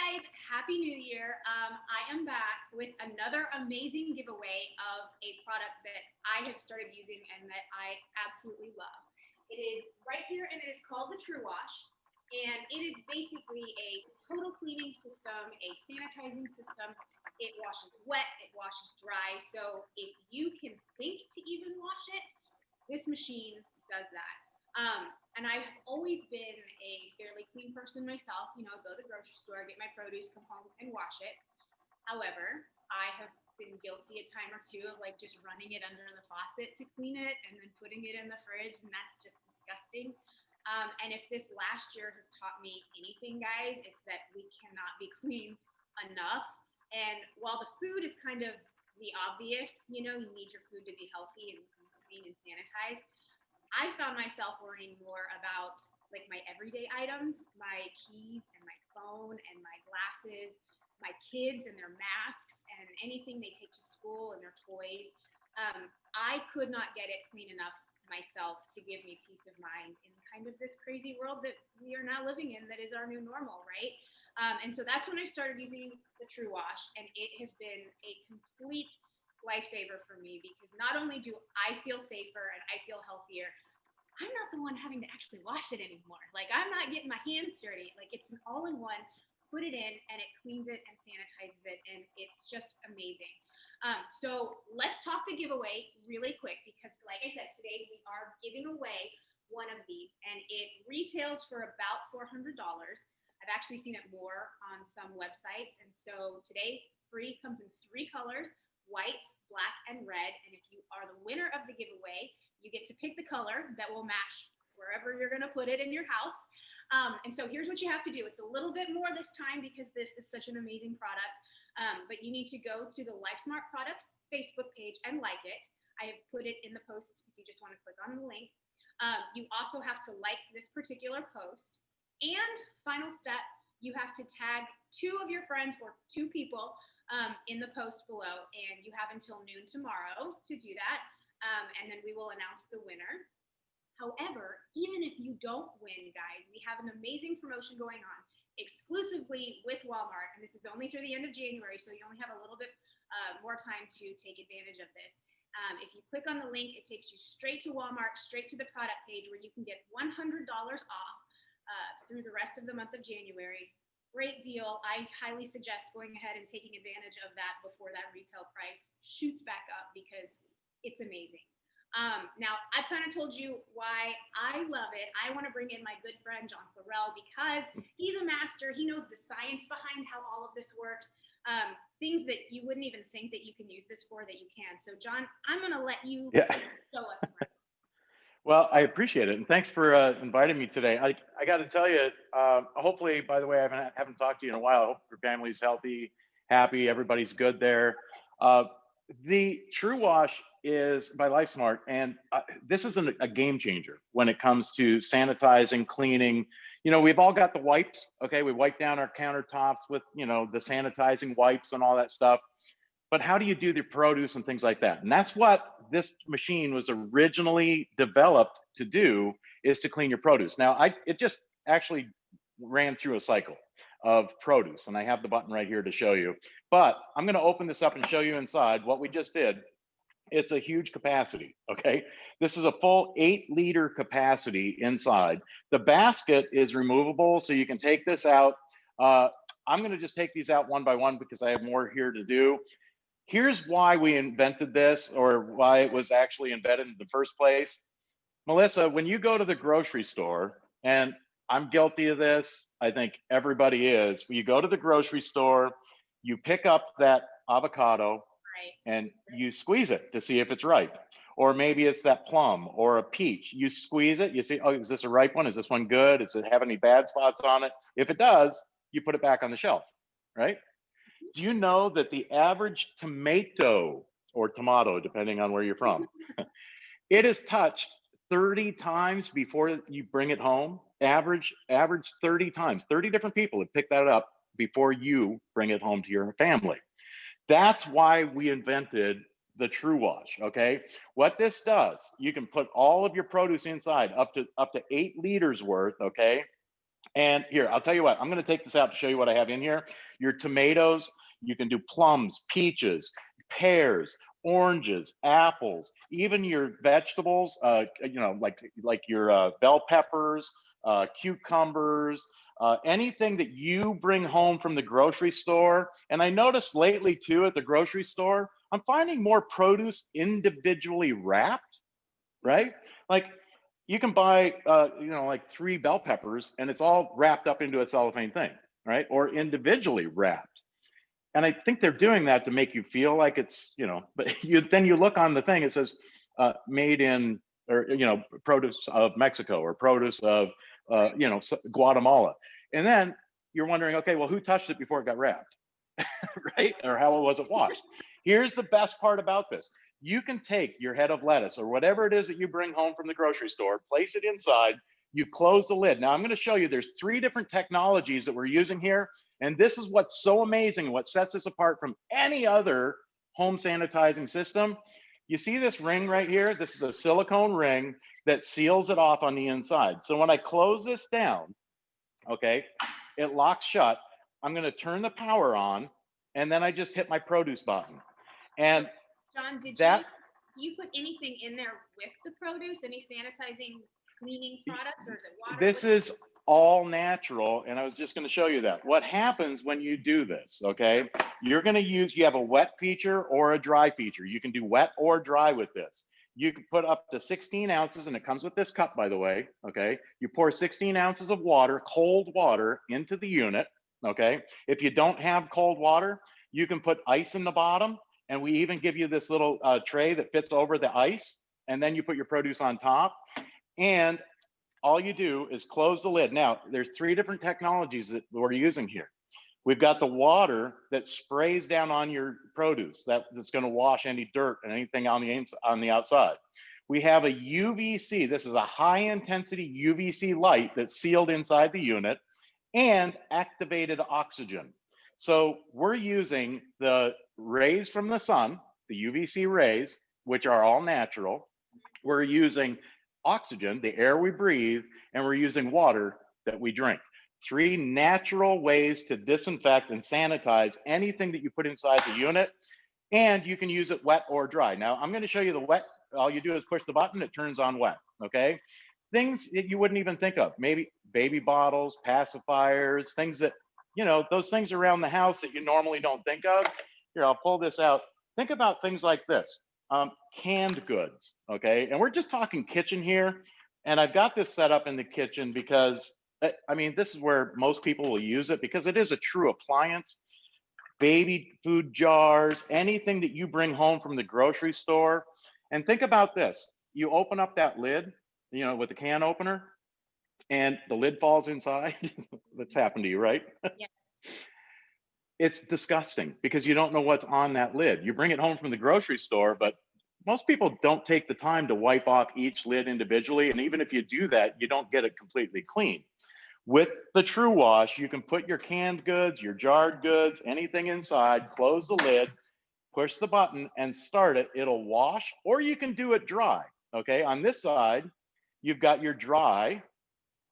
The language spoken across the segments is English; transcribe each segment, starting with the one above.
guys, Happy New Year. I am back with another amazing giveaway of a product that I have started using and that I absolutely love. It is right here and it is called the Truewash. And it is basically a total cleaning system, a sanitizing system. It washes wet, it washes dry. So if you can think to even wash it, this machine does that. And I've always been a fairly clean person myself. You know, go to the grocery store, get my produce, come home and wash it. However, I have been guilty a time or two of like just running it under the faucet to clean it and then putting it in the fridge, and that's just disgusting. And if this last year has taught me anything, guys, it's that we cannot be clean enough. And while the food is kind of the obvious, you know, you need your food to be healthy and clean and sanitized. I found myself worrying more about like my everyday items, my keys and my phone and my glasses, my kids and their masks and anything they take to school and their toys. I could not get it clean enough myself to give me peace of mind in kind of this crazy world that we are now living in that is our new normal, right? And so that's when I started using the True Wash, and it has been a complete lifesaver for me because not only do I feel safer and I feel healthier, I'm not the one having to actually wash it anymore. Like I'm not getting my hands dirty. Like it's an all-in-one. Put it in and it cleans it and sanitizes it, and it's just amazing. So let's talk the giveaway really quick because, like I said, today we are giving away one of these, and it retails for about $400. I've actually seen it more on some websites, and so today free comes in three colors: white, black, and red. And if you are the winner of the giveaway, you get to pick the color that will match wherever you're going to put it in your house. And so here's what you have to do. It's a little bit more this time because this is such an amazing product. But you need to go to the LifeSmart Products Facebook page and like it. I have put it in the post if you just want to click on the link. You also have to like this particular post. And final step, you have to tag two of your friends or two people in the post below. And you have until noon tomorrow to do that. And then we will announce the winner. However, even if you don't win, guys, we have an amazing promotion going on exclusively with Walmart. And this is only through the end of January, so you only have a little bit more time to take advantage of this. If you click on the link, it takes you straight to Walmart, straight to the product page where you can get $100 off through the rest of the month of January. Great deal. I highly suggest going ahead and taking advantage of that before that retail price shoots back up because it's amazing. Now, I've kind of told you why I love it. I want to bring in my good friend, John Florell, because he's a master. He knows the science behind how all of this works, things that you wouldn't even think that you can use this for that you can. So, John, I'm going to let you show us. Well, I appreciate it. And thanks for inviting me today. I got to tell you, hopefully, by the way, I haven't talked to you in a while. I hope your family's healthy, happy, everybody's good there. The True Wash is by LifeSmart, and this is a game changer when it comes to sanitizing, cleaning. You know, we've all got the wipes, okay? We wipe down our countertops with, you know, the sanitizing wipes and all that stuff. But how do you do the produce and things like that? And that's what this machine was originally developed to do, is to clean your produce. Now, it just actually ran through a cycle of produce, and I have the button right here to show you. But I'm going to open this up and show you inside what we just did. It's a huge capacity, okay? This is a full 8-liter capacity inside. The basket is removable, so you can take this out. I'm going to just take these out one by one because I have more here to do. Here's why we invented this, or why it was actually invented in the first place. Melissa, when you go to the grocery store, and I'm guilty of this, I think everybody is, when you go to the grocery store, you pick up that avocado and you squeeze it to see if it's ripe. Or maybe it's that plum or a peach. You squeeze it, you see, oh, is this a ripe one? Is this one good? Does it have any bad spots on it? If it does, you put it back on the shelf, right? Do you know that the average tomato or tomato, depending on where you're from, it is touched 30 times before you bring it home? Average 30 times. 30 different people have picked that up before you bring it home to your family. That's why we invented the True Wash, okay? What this does, you can put all of your produce inside, up to 8 liters worth, okay? And here, I'll tell you what, I'm going to take this out to show you what I have in here. Your tomatoes, you can do plums, peaches, pears, oranges, apples, even your vegetables, like your bell peppers, cucumbers, anything that you bring home from the grocery store. And I noticed lately too at the grocery store, I'm finding more produce individually wrapped, right? Like you can buy, like 3 bell peppers and it's all wrapped up into a cellophane thing, right? Or individually wrapped. And I think they're doing that to make you feel like it's, but then you look on the thing, it says made in, or, produce of Mexico or produce of, Guatemala. And then you're wondering, okay, well, who touched it before it got wrapped? Right? Or how was it washed? Here's the best part about this. You can take your head of lettuce or whatever it is that you bring home from the grocery store, place it inside, you close the lid. Now I'm going to show you there's 3 different technologies that we're using here. And this is what's so amazing, what sets us apart from any other home sanitizing system. You see this ring right here? This is a silicone ring that seals it off on the inside. So when I close this down, okay, it locks shut. I'm going to turn the power on, and then I just hit my produce button. And John, do you put anything in there with the produce? Any sanitizing, cleaning products, or is it water? This is all natural, and I was just going to show you that. What happens when you do this, okay? You have a wet feature or a dry feature. You can do wet or dry with this. You can put up to 16 ounces, and it comes with this cup, by the way, okay? You pour 16 ounces of water, cold water, into the unit, okay? If you don't have cold water, you can put ice in the bottom, and we even give you this little tray that fits over the ice, and then you put your produce on top. And all you do is close the lid. Now, there's 3 different technologies that we're using here. We've got the water that sprays down on your produce that's going to wash any dirt and anything on the outside. We have a UVC. This is a high intensity UVC light that's sealed inside the unit, and activated oxygen. So we're using the rays from the sun, the UVC rays, which are all natural. We're using oxygen, the air we breathe, and we're using water that we drink. 3 natural ways to disinfect and sanitize anything that you put inside the unit, and you can use it wet or dry. Now, I'm going to show you the wet. All you do is push the button, it turns on wet, okay? Things that you wouldn't even think of, maybe baby bottles, pacifiers, things that, those things around the house that you normally don't think of. Here, I'll pull this out. Think about things like this. Canned goods, okay? And we're just talking kitchen here. And I've got this set up in the kitchen because, this is where most people will use it because it is a true appliance. Baby food jars, anything that you bring home from the grocery store. And think about this. You open up that lid, with the can opener, and the lid falls inside. That's happened to you, right? Yes. It's disgusting because you don't know what's on that lid. You bring it home from the grocery store, but most people don't take the time to wipe off each lid individually. And even if you do that, you don't get it completely clean. With the Truewash, you can put your canned goods, your jarred goods, anything inside, close the lid, push the button and start it. It'll wash, or you can do it dry. Okay, on this side, you've got your dry.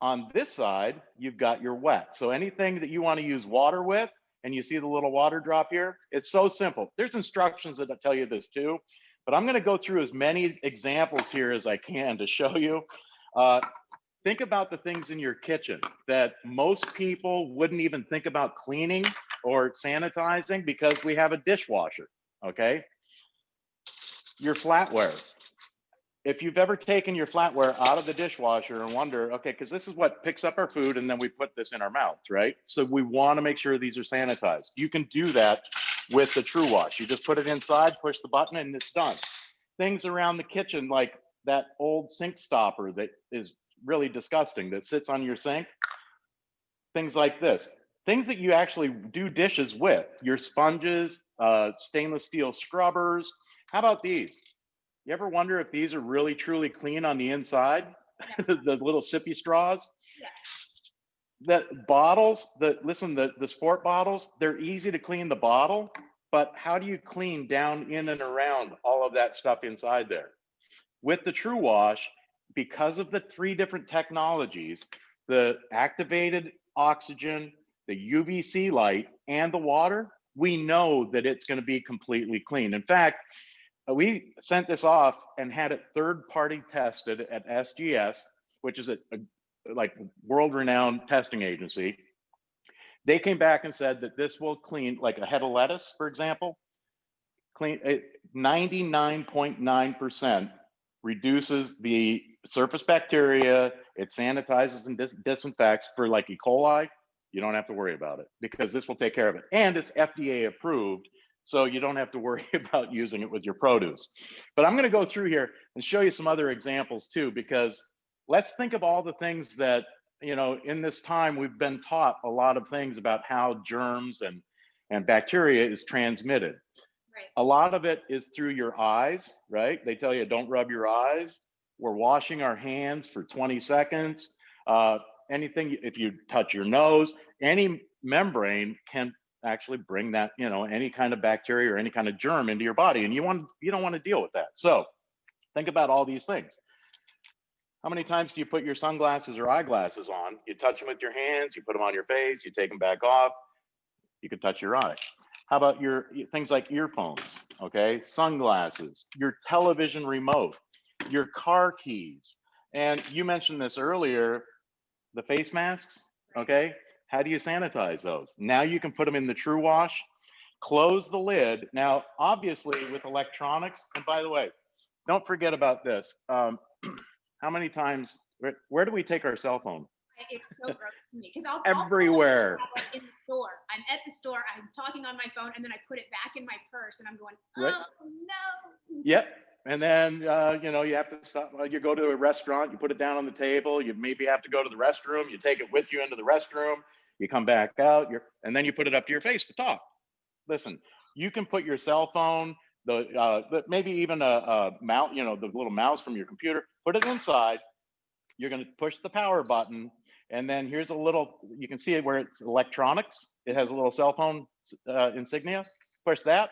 On this side, you've got your wet. So anything that you want to use water with, and you see the little water drop here, it's so simple. There's instructions that tell you this too, but I'm going to go through as many examples here as I can to show you. Think about the things in your kitchen that most people wouldn't even think about cleaning or sanitizing because we have a dishwasher, okay? Your flatware. If you've ever taken your flatware out of the dishwasher and wonder, okay, because this is what picks up our food and then we put this in our mouths, right? So we want to make sure these are sanitized. You can do that with the Truewash. You just put it inside, push the button, and it's done. Things around the kitchen, like that old sink stopper that is really disgusting that sits on your sink. Things like this. Things that you actually do dishes with, your sponges, stainless steel scrubbers. How about these? You ever wonder if these are really truly clean on the inside? The little sippy straws? Yes. The bottles, the sport bottles, they're easy to clean the bottle, but how do you clean down in and around all of that stuff inside there? With the Truewash, because of the 3 different technologies, the activated oxygen, the UVC light, and the water, we know that it's going to be completely clean. In fact, we sent this off and had it third-party tested at SGS, which is a like world-renowned testing agency. They came back and said that this will clean, like a head of lettuce, for example, clean 99.9% reduces the surface bacteria. It sanitizes and disinfects. For like E. coli, you don't have to worry about it because this will take care of it. And it's FDA approved, so you don't have to worry about using it with your produce. But I'm going to go through here and show you some other examples too, because let's think of all the things that, you know, in this time we've been taught a lot of things about how germs and bacteria is transmitted. Right. A lot of it is through your eyes, right? They tell you don't rub your eyes. We're washing our hands for 20 seconds. Anything, if you touch your nose, any membrane can actually bring that, you know, any kind of bacteria or any kind of germ into your body, and you don't want to deal with that. So think about all these things. How many times do you put your sunglasses or eyeglasses on? You touch them with your hands, you put them on your face, you take them back off, you could touch your eye. How about your things like earphones, okay? Sunglasses, your television remote, your car keys. And you mentioned this earlier, the face masks, okay? How do you sanitize those? Now you can put them in the Truewash, close the lid. Now, obviously with electronics, and by the way, don't forget about this. How many times, where do we take our cell phone? It's so gross to me because I'll Everywhere. like in the store. I'm at the store, I'm talking on my phone, and then I put it back in my purse, and I'm going, oh Right. no. Yep. And then, you know, you have to stop. You go to a restaurant, you put it down on the table. You maybe have to go to the restroom. You take it with you into the restroom. You come back out, and then you put it up to your face to talk. Listen, you can put your cell phone, maybe even a mouse, you know, the little mouse from your computer, put it inside. You're going to push the power button. And then here's a little, you can see it where it's electronics. It has a little cell phone insignia. Push that.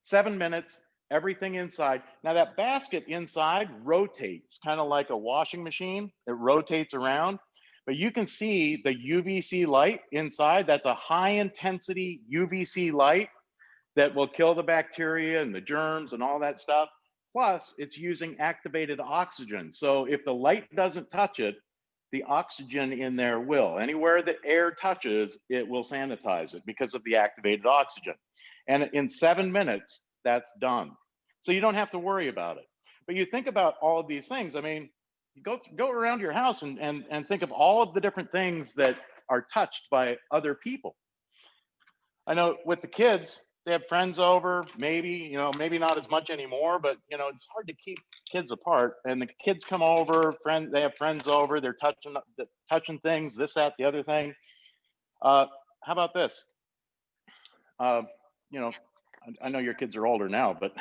7 minutes, everything inside. Now that basket inside rotates, kind of like a washing machine. It rotates around, but you can see the UVC light inside. That's a high intensity UVC light that will kill the bacteria and the germs and all that stuff. Plus, it's using activated oxygen. So if the light doesn't touch it, the oxygen in there will. Anywhere that air touches, it will sanitize it because of the activated oxygen. And in 7 minutes, that's done. So you don't have to worry about it. But you think about all of these things. I mean, you go around your house and think of all of the different things that are touched by other people. I know with the kids, they have friends over, maybe, you know, maybe not as much anymore, but you know, it's hard to keep kids apart. And the kids come over, they have friends over, they're touching things, this, that, the other thing. How about this? You know, I know your kids are older now, but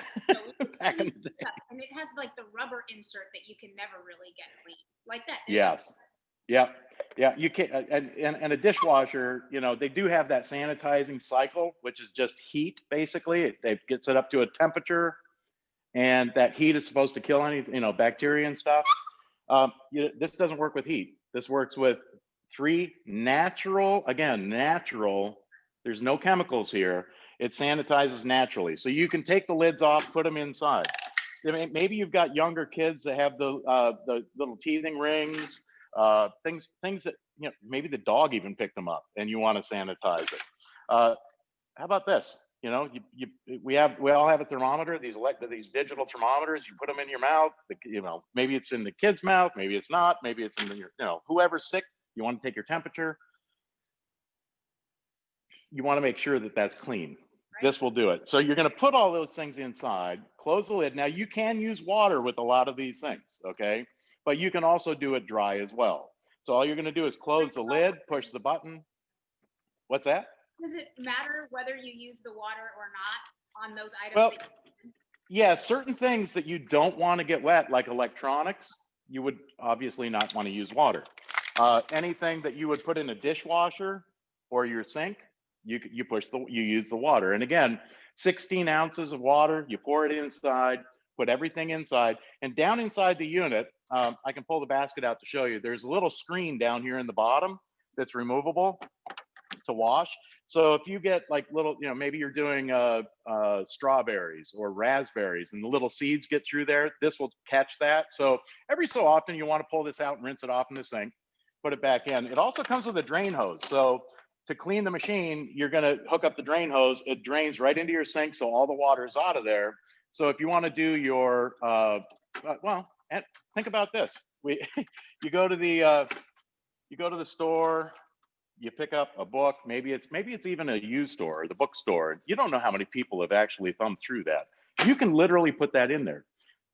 back in the day. And it has like the rubber insert that you can never really get clean, like that. Yes. Yep. Yeah, you can, and a dishwasher, you know, they do have that sanitizing cycle, which is just heat, basically. It gets it up to a temperature, and that heat is supposed to kill any, you know, bacteria and stuff. This doesn't work with heat. This works with 3 natural, again, natural, there's no chemicals here. It sanitizes naturally. So you can take the lids off, put them inside. I mean, maybe you've got younger kids that have the little teething rings, things that, you know, maybe the dog even picked them up and you want to sanitize it. How about this? You know, we all have a thermometer, these digital thermometers. You put them in your mouth. You know, maybe it's in the kid's mouth, maybe it's not, maybe it's in your, you know, whoever's sick. You want to take your temperature. You want to make sure that that's clean. Right. This will do it. So you're going to put all those things inside, close the lid. Now you can use water with a lot of these things, okay? But you can also do it dry as well. So all you're going to do is close the lid, push the button. What's that? Does it matter whether you use the water or not on those items? Well, yeah, certain things that you don't want to get wet, like electronics, you would obviously not want to use water. Anything that you would put in a dishwasher or your sink, you use the water. And again, 16 ounces of water, you pour it inside, put everything inside, and down inside the unit, I can pull the basket out to show you. There's a little screen down here in the bottom that's removable to wash. So if you get like little, maybe you're doing strawberries or raspberries and the little seeds get through there, this will catch that. So every so often you want to pull this out and rinse it off in the sink, put it back in. It also comes with a drain hose. So to clean the machine, you're going to hook up the drain hose. It drains right into your sink, so all the water is out of there. So if you want to do your, and think about this. You go to the store, you pick up a book, maybe it's even a used store or the bookstore. You don't know how many people have actually thumbed through that. You can literally put that in there.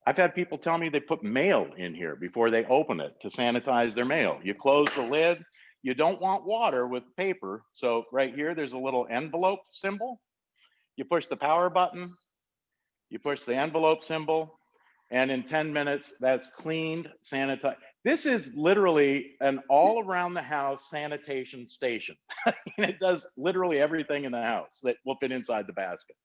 I've had people tell me they put mail in here before they open it to sanitize their mail. You close the lid. You don't want water with paper. So right here, there's a little envelope symbol. You push the power button, you push the envelope symbol, and in 10 minutes, that's cleaned, sanitized. This is literally an all around the house sanitation station. It does literally everything in the house that will fit inside the basket.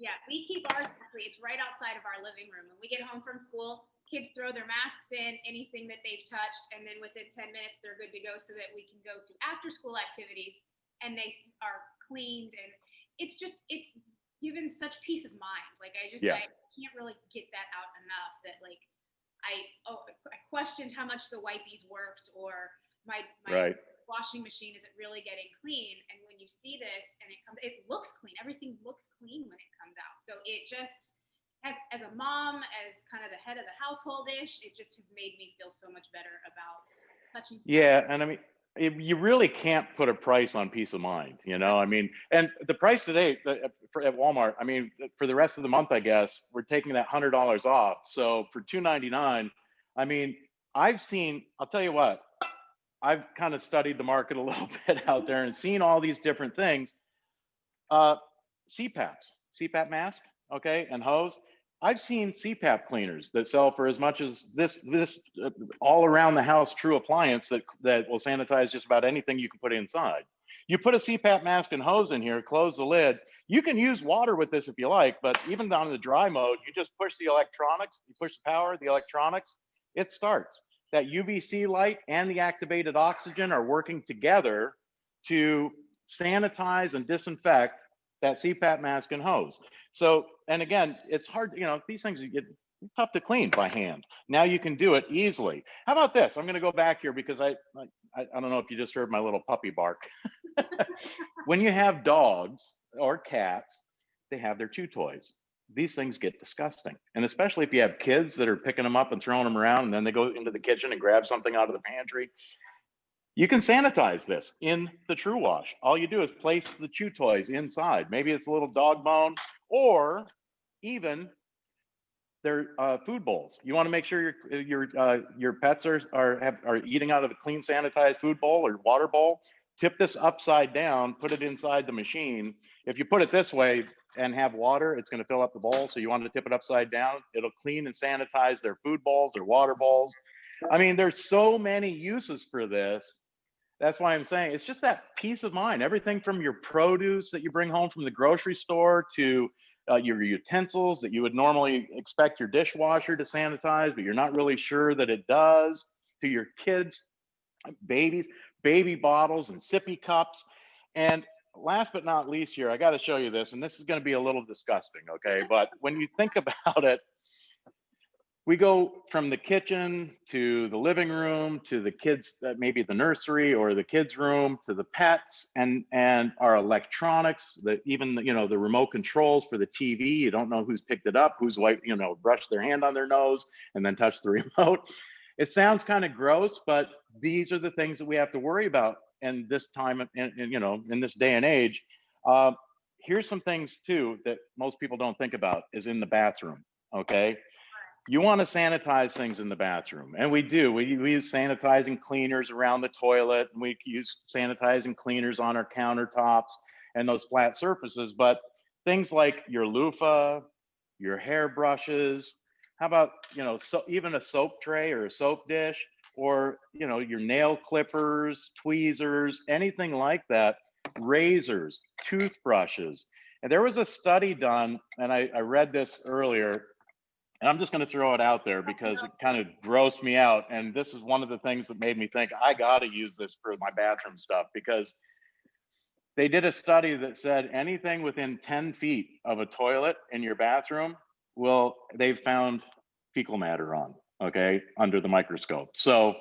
Yeah, we keep ours actually. It's right outside of our living room. When we get home from school, kids throw their masks in, anything that they've touched, and then within 10 minutes, they're good to go so that we can go to after school activities and they are cleaned. And it's given such peace of mind. Like I can't really get that out enough that like, I questioned how much the wipies worked or my right. washing machine isn't really getting clean. And when you see this and it looks clean. Everything looks clean when it comes out. So it just as a mom, as kind of the head of the household-ish, it just has made me feel so much better about touching stuff. Yeah, and I mean, you really can't put a price on peace of mind, I mean, and the price today at Walmart, I mean, for the rest of the month, I guess we're taking that $100 off. So for $2.99, I mean, I'll tell you what, I've kind of studied the market a little bit out there and seen all these different things. CPAP mask, okay, and hose. I've seen CPAP cleaners that sell for as much as this all around the house true appliance that will sanitize just about anything you can put inside. You put a CPAP mask and hose in here, close the lid. You can use water with this if you like, but even down in the dry mode, you just push the electronics, you push the power, the electronics, it starts. That UVC light and the activated oxygen are working together to sanitize and disinfect that CPAP mask and hose. So, and again, it's hard, these things get tough to clean by hand. Now you can do it easily. How about this? I'm going to go back here because I don't know if you just heard my little puppy bark. When you have dogs or cats, they have their chew toys. These things get disgusting. And especially if you have kids that are picking them up and throwing them around, and then they go into the kitchen and grab something out of the pantry. You can sanitize this in the Truewash. All you do is place the chew toys inside. Maybe it's a little dog bone, or even their food bowls. You want to make sure your pets are eating out of a clean, sanitized food bowl or water bowl. Tip this upside down, put it inside the machine. If you put it this way and have water, it's going to fill up the bowl. So you want to tip it upside down. It'll clean and sanitize their food bowls, their water bowls. I mean, there's so many uses for this. That's why I'm saying it's just that peace of mind. Everything from your produce that you bring home from the grocery store to your utensils that you would normally expect your dishwasher to sanitize, but you're not really sure that it does, to your kids, baby bottles and sippy cups. And last but not least here, I got to show you this, and this is going to be a little disgusting, okay? But when you think about it, we go from the kitchen to the living room to the kids, maybe the nursery or the kids' room, to the pets and our electronics, even the remote controls for the TV. You don't know who's picked it up, who's brushed their hand on their nose and then touched the remote. It sounds kind of gross, but these are the things that we have to worry about in this time, in this day and age. Here's some things too that most people don't think about is in the bathroom, okay? You want to sanitize things in the bathroom, and we do. We use sanitizing cleaners around the toilet, and we use sanitizing cleaners on our countertops and those flat surfaces. But things like your loofah, your hair brushes, how about even a soap tray or a soap dish, or your nail clippers, tweezers, anything like that, razors, toothbrushes. And there was a study done, and I read this earlier. And I'm just going to throw it out there because it kind of grossed me out. And this is one of the things that made me think I got to use this for my bathroom stuff, because they did a study that said anything within 10 feet of a toilet in your bathroom will, they've found fecal matter on, okay, under the microscope. So,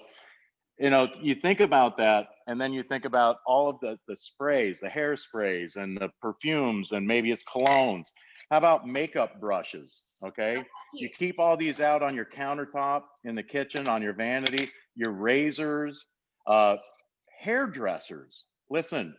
you know, you think about that, and then you think about all of the sprays, the hairsprays and the perfumes, and maybe it's colognes. How about makeup brushes? Okay, you keep all these out on your countertop in the kitchen, on your vanity, your razors, uh, hairdressers. Listen,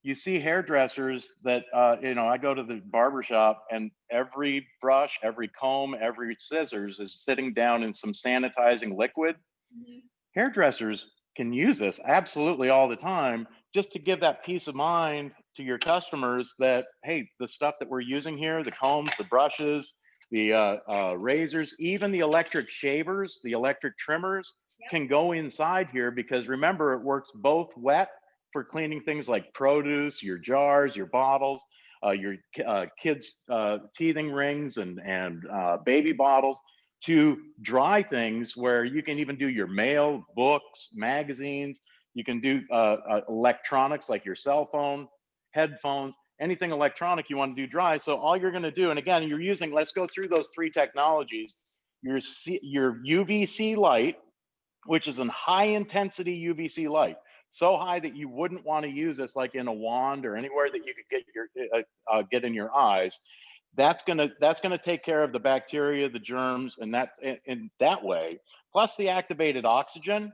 you see hairdressers that you know, I go to the barber shop, and every brush, every comb, every scissors is sitting down in some sanitizing liquid. Mhm. Hairdressers can use this absolutely all the time, just to give that peace of mind to your customers that, hey, the stuff that we're using here, the combs, the brushes, the razors, even the electric shavers, the electric trimmers, Yep. can go inside here, because remember, it works both wet for cleaning things like produce, your jars, your bottles, your kids' teething rings and baby bottles, to dry things where you can even do your mail, books, magazines. You can do electronics like your cell phone, headphones, anything electronic you want to do dry. So all you're going to do, and again, you're using, let's go through those three technologies. Your UVC light, which is a high intensity UVC light, so high that you wouldn't want to use this like in a wand or anywhere that you could get get in your eyes. That's gonna take care of the bacteria, the germs, and that in that way. Plus the activated oxygen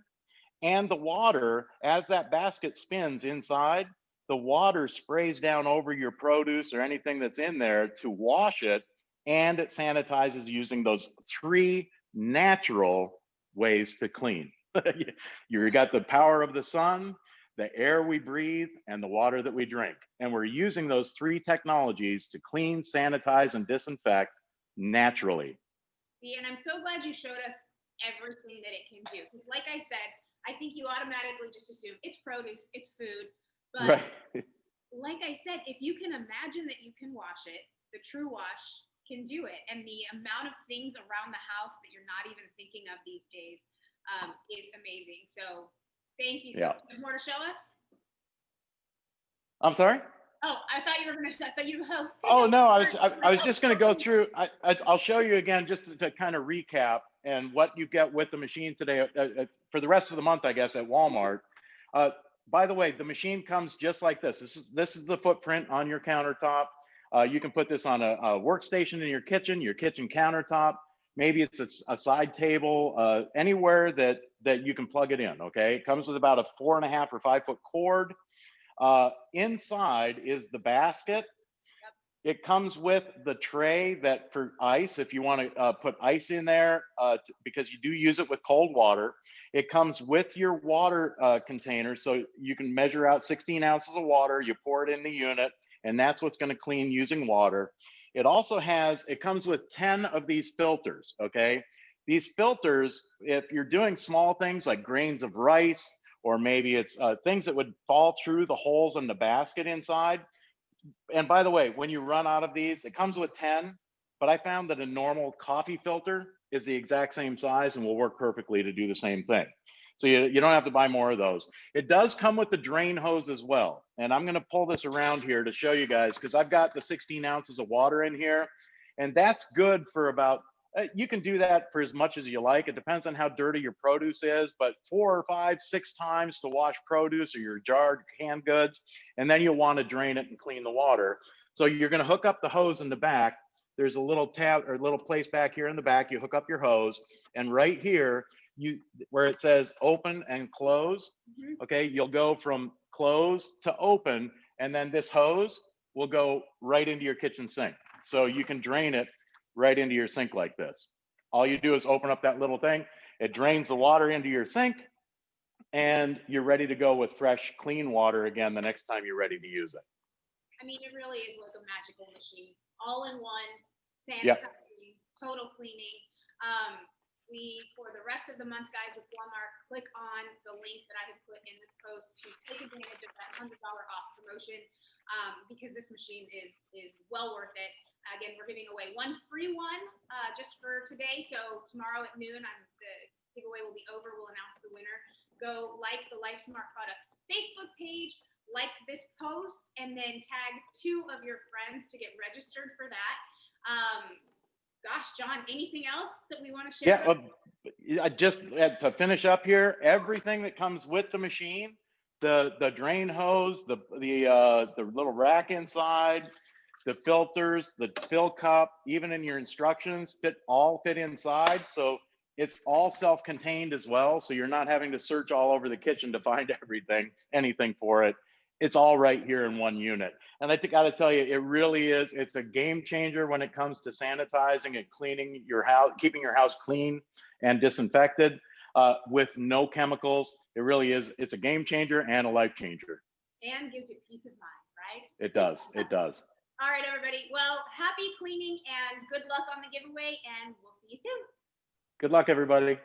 and the water, as that basket spins inside, the water sprays down over your produce or anything that's in there to wash it, and it sanitizes using those three natural ways to clean. You got the power of the sun, the air we breathe, and the water that we drink. And we're using those three technologies to clean, sanitize, and disinfect naturally. See, and I'm so glad you showed us everything that it can do. Like I said, I think you automatically just assume it's produce, it's food. But Right. like I said, if you can imagine that you can wash it, the Truewash can do it. And the amount of things around the house that you're not even thinking of these days is amazing. So thank you so Yeah. much. More to show us? I'm sorry? Oh, I thought you were going to, I thought you, Oh no, I was just going to go through. I'll show you again just to kind of recap and what you get with the machine today for the rest of the month, I guess, at Walmart. Uh, by the way, the machine comes just like this. This is the footprint on your countertop. You can put this on a workstation in your kitchen countertop. Maybe it's a side table, anywhere that you can plug it in. Okay, it comes with about a 4.5 or 5 foot cord. Inside is the basket. It comes with the tray that for ice, if you want to put ice in there, because you do use it with cold water. It comes with your water container, so you can measure out 16 ounces of water. You pour it in the unit, and that's what's going to clean using water. It also it comes with 10 of these filters, okay? These filters, if you're doing small things like grains of rice, or maybe it's things that would fall through the holes in the basket inside. And by the way, when you run out of these, it comes with 10, but I found that a normal coffee filter is the exact same size and will work perfectly to do the same thing. So you don't have to buy more of those. It does come with the drain hose as well. And I'm gonna pull this around here to show you guys, because I've got the 16 ounces of water in here. And that's good for about, you can do that for as much as you like. It depends on how dirty your produce is, but 4 or 5, 6 times to wash produce or your jarred canned goods, and then you'll want to drain it and clean the water. So you're going to hook up the hose in the back. There's a little tab or little place back here in the back. You hook up your hose, and right here, where it says open and close, okay, you'll go from close to open, and then this hose will go right into your kitchen sink. So you can drain it right into your sink like this. All you do is open up that little thing. It drains the water into your sink, and you're ready to go with fresh, clean water again the next time you're ready to use it. I mean, it really is like a magical machine, all in one, Yep. sanitizing, total cleaning. For the rest of the month, guys, with Walmart, click on the link that I have put in this post to take advantage of that $100 off promotion, because this machine is well worth it. Again, we're giving away one free one just for today. So tomorrow at noon, the giveaway will be over. We'll announce the winner. Go like the LifeSmart Products Facebook page, like this post, and then tag 2 of your friends to get registered for that. Gosh, John, anything else that we want to share? Yeah, I just had to finish up here. Everything that comes with the machine, the drain hose, the little rack inside, the filters, the fill cup, even in your instructions, all fit inside. So it's all self-contained as well. So you're not having to search all over the kitchen to find anything for it. It's all right here in one unit. And I got to tell you, it really is. It's a game changer when it comes to sanitizing and cleaning your house, keeping your house clean and disinfected with no chemicals. It really is. It's a game changer and a life changer. And gives you peace of mind, right? It does. It does. All right, everybody. Well, happy cleaning and good luck on the giveaway, and we'll see you soon. Good luck, everybody.